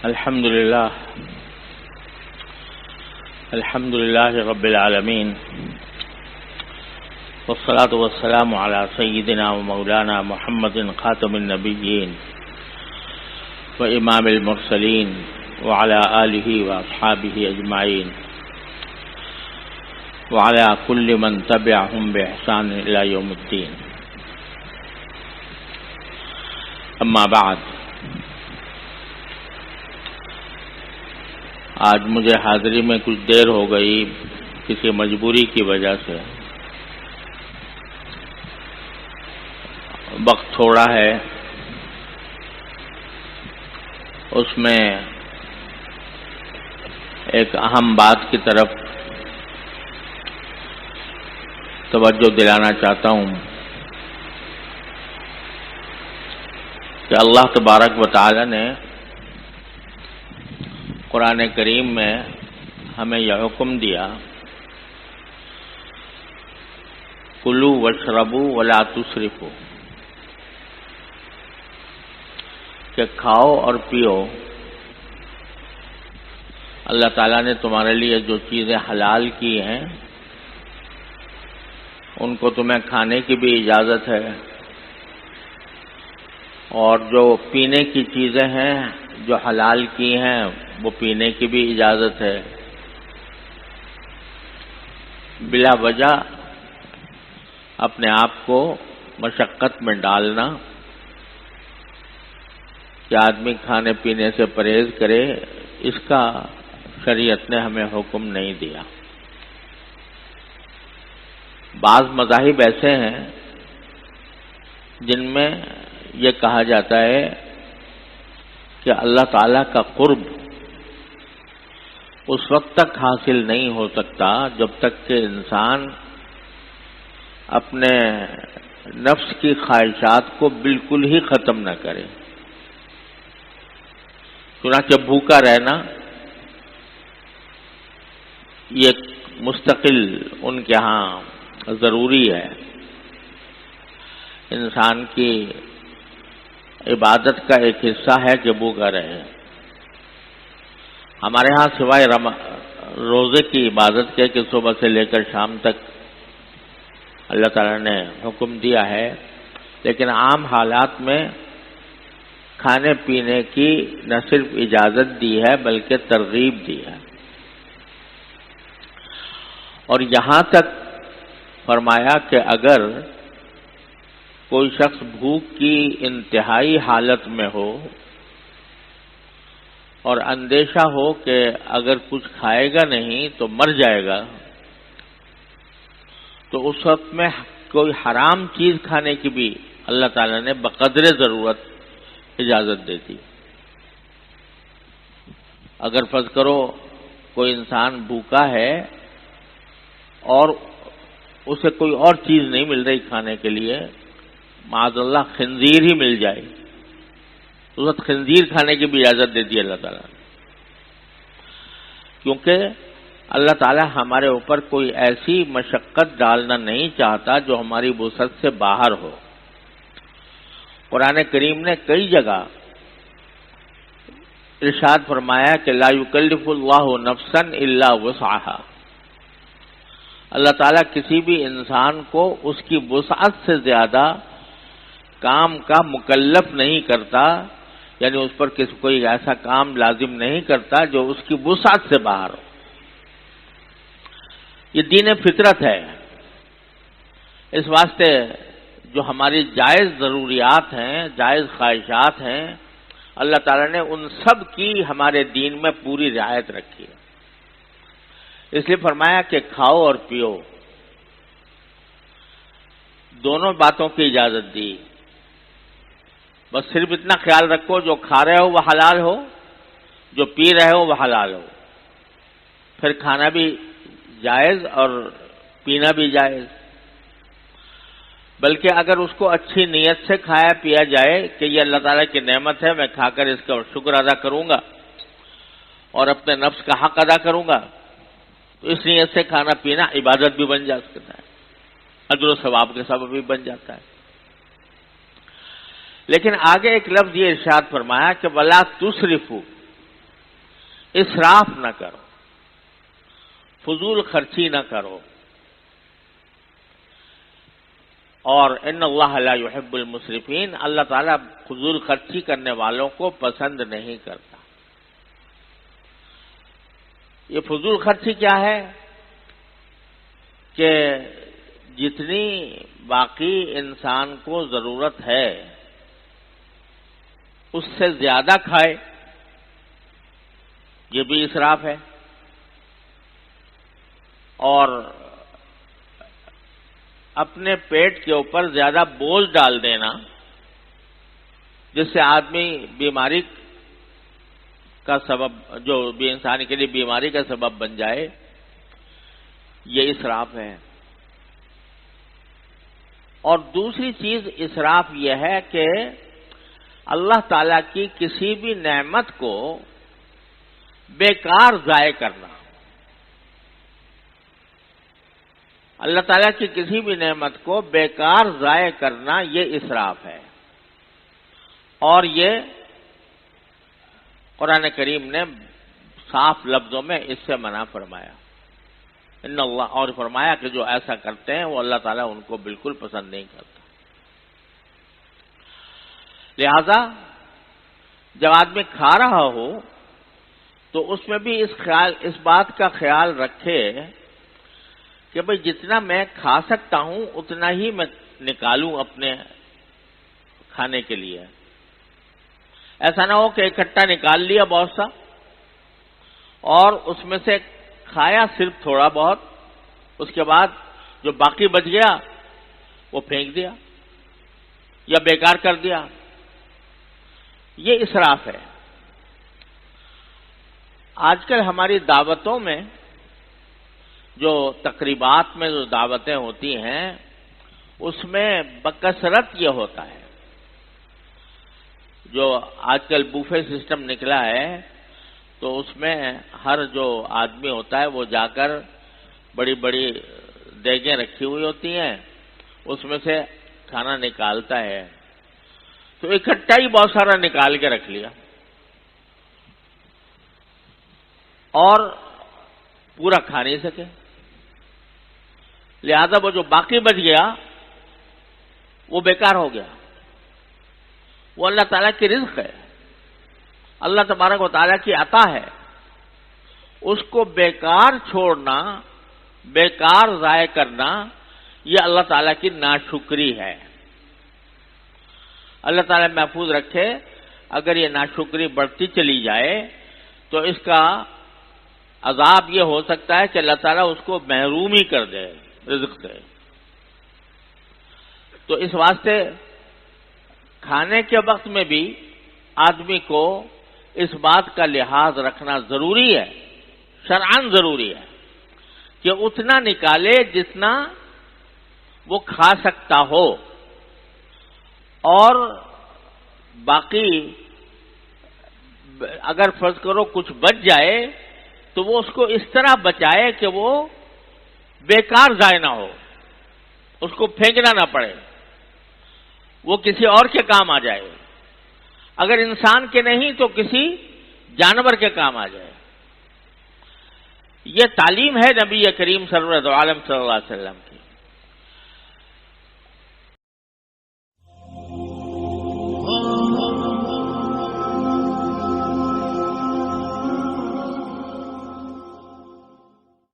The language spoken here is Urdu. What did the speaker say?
الحمد لله رب العالمين والصلاة والسلام على سيدنا ومولانا محمد خاتم النبيين وإمام المرسلين وعلى آله وأصحابه أجمعين وعلى كل من تبعهم بإحسان إلى يوم الدين. أما بعد، آج مجھے حاضری میں کچھ دیر ہو گئی کسی مجبوری کی وجہ سے. وقت تھوڑا ہے، اس میں ایک اہم بات کی طرف توجہ دلانا چاہتا ہوں کہ اللہ تبارک و تعالی نے قرآن کریم میں ہمیں یہ حکم دیا، کلوا واشربوا ولا تسرفوا، کہ کھاؤ اور پیو. اللہ تعالیٰ نے تمہارے لیے جو چیزیں حلال کی ہیں ان کو تمہیں کھانے کی بھی اجازت ہے، اور جو پینے کی چیزیں ہیں جو حلال کی ہیں وہ پینے کی بھی اجازت ہے. بلا وجہ اپنے آپ کو مشقت میں ڈالنا کہ آدمی کھانے پینے سے پرہیز کرے، اس کا شریعت نے ہمیں حکم نہیں دیا. بعض مذاہب ایسے ہیں جن میں یہ کہا جاتا ہے کہ اللہ تعالیٰ کا قرب اس وقت تک حاصل نہیں ہو سکتا جب تک کہ انسان اپنے نفس کی خواہشات کو بالکل ہی ختم نہ کرے. چنانچہ بھوکا رہنا یہ مستقل ان کے ہاں ضروری ہے. انسان کی عبادت کا ایک حصہ ہے کہ بھوکا رہے. ہمارے ہاں سوائے روزے کی عبادت کے کہ صبح سے لے کر شام تک اللہ تعالیٰ نے حکم دیا ہے، لیکن عام حالات میں کھانے پینے کی نہ صرف اجازت دی ہے بلکہ ترغیب دی ہے. اور یہاں تک فرمایا کہ اگر کوئی شخص بھوک کی انتہائی حالت میں ہو اور اندیشہ ہو کہ اگر کچھ کھائے گا نہیں تو مر جائے گا، تو اس وقت میں کوئی حرام چیز کھانے کی بھی اللہ تعالیٰ نے بقدر ضرورت اجازت دے دی. اگر فرض کرو کوئی انسان بھوکا ہے اور اسے کوئی اور چیز نہیں مل رہی کھانے کے لیے، معاذ اللہ خنزیر ہی مل جائے، تو اس وقت خنزیر کھانے کی بھی اجازت دے دی اللہ تعالیٰ نے، کیونکہ اللہ تعالیٰ ہمارے اوپر کوئی ایسی مشقت ڈالنا نہیں چاہتا جو ہماری وسعت سے باہر ہو. قرآن کریم نے کئی جگہ ارشاد فرمایا کہ لا یکلف اللہ نفسا الا وسعها. اللہ تعالیٰ کسی بھی انسان کو اس کی وسعت سے زیادہ کام کا مکلف نہیں کرتا، یعنی اس پر کوئی ایسا کام لازم نہیں کرتا جو اس کی وسعت سے باہر ہو. یہ دین فطرت ہے. اس واسطے جو ہماری جائز ضروریات ہیں، جائز خواہشات ہیں، اللہ تعالیٰ نے ان سب کی ہمارے دین میں پوری رعایت رکھی ہے. اس لیے فرمایا کہ کھاؤ اور پیو، دونوں باتوں کی اجازت دی. بس صرف اتنا خیال رکھو جو کھا رہے ہو وہ حلال ہو، جو پی رہے ہو وہ حلال ہو. پھر کھانا بھی جائز اور پینا بھی جائز. بلکہ اگر اس کو اچھی نیت سے کھایا پیا جائے کہ یہ اللہ تعالیٰ کی نعمت ہے، میں کھا کر اس کا شکر ادا کروں گا اور اپنے نفس کا حق ادا کروں گا، تو اس نیت سے کھانا پینا عبادت بھی بن جا سکتا ہے، اجر و ثواب کے سبب بھی بن جاتا ہے. لیکن آگے ایک لفظ یہ ارشاد فرمایا کہ ولا تسرفوا، اسراف نہ کرو، فضول خرچی نہ کرو، اور ان اللہ لا يحب المسرفین، اللہ تعالیٰ فضول خرچی کرنے والوں کو پسند نہیں کرتا۔ یہ فضول خرچی کیا ہے کہ جتنی باقی انسان کو ضرورت ہے اس سے زیادہ کھائے، یہ بھی اسراف ہے، اور اپنے پیٹ کے اوپر زیادہ بوجھ ڈال دینا جس سے آدمی بیماری کا سبب، جو بھی انسان کے لیے بیماری کا سبب بن جائے، یہ اسراف ہے۔ اور دوسری چیز اسراف یہ ہے کہ اللہ تعالی کی کسی بھی نعمت کو بیکار ضائع کرنا، اللہ تعالیٰ کی کسی بھی نعمت کو بیکار ضائع کرنا، یہ اسراف ہے، اور یہ قرآن کریم نے صاف لفظوں میں اس سے منع فرمایا، ان اللہ، اور فرمایا کہ جو ایسا کرتے ہیں وہ اللہ تعالیٰ ان کو بالکل پسند نہیں کرتا۔ لہذا جب آدمی کھا رہا ہو تو اس میں بھی اس بات کا خیال رکھے کہ بھئی جتنا میں کھا سکتا ہوں اتنا ہی میں نکالوں اپنے کھانے کے لیے، ایسا نہ ہو کہ اکٹھا نکال لیا بہت سا اور اس میں سے کھایا صرف تھوڑا بہت، اس کے بعد جو باقی بچ گیا وہ پھینک دیا یا بیکار کر دیا، یہ اسراف ہے۔ آج کل ہماری دعوتوں میں، جو تقریبات میں جو دعوتیں ہوتی ہیں، اس میں بکثرت یہ ہوتا ہے، جو آج کل بوفے سسٹم نکلا ہے تو اس میں ہر جو آدمی ہوتا ہے وہ جا کر بڑی بڑی دیگیں رکھی ہوئی ہوتی ہیں، اس میں سے کھانا نکالتا ہے، تو اکٹھا ہی بہت سارا نکال کے رکھ لیا اور پورا کھا نہیں سکے، لہذا وہ جو باقی بچ گیا وہ بیکار ہو گیا۔ وہ اللہ تعالیٰ کی رزق ہے، اللہ تبارک و تعالیٰ کی عطا ہے، اس کو بیکار چھوڑنا، بیکار ضائع کرنا، یہ اللہ تعالیٰ کی ناشکری ہے۔ اللہ تعالیٰ محفوظ رکھے، اگر یہ ناشکری بڑھتی چلی جائے تو اس کا عذاب یہ ہو سکتا ہے کہ اللہ تعالیٰ اس کو محروم ہی کر دے رزق سے۔ تو اس واسطے کھانے کے وقت میں بھی آدمی کو اس بات کا لحاظ رکھنا ضروری ہے، شرعاً ضروری ہے، کہ اتنا نکالے جتنا وہ کھا سکتا ہو، اور باقی اگر فرض کرو کچھ بچ جائے تو وہ اس کو اس طرح بچائے کہ وہ بیکار ضائع نہ ہو، اس کو پھینکنا نہ پڑے، وہ کسی اور کے کام آ جائے، اگر انسان کے نہیں تو کسی جانور کے کام آ جائے۔ یہ تعلیم ہے نبی کریم صلی اللہ علیہ وسلم کی۔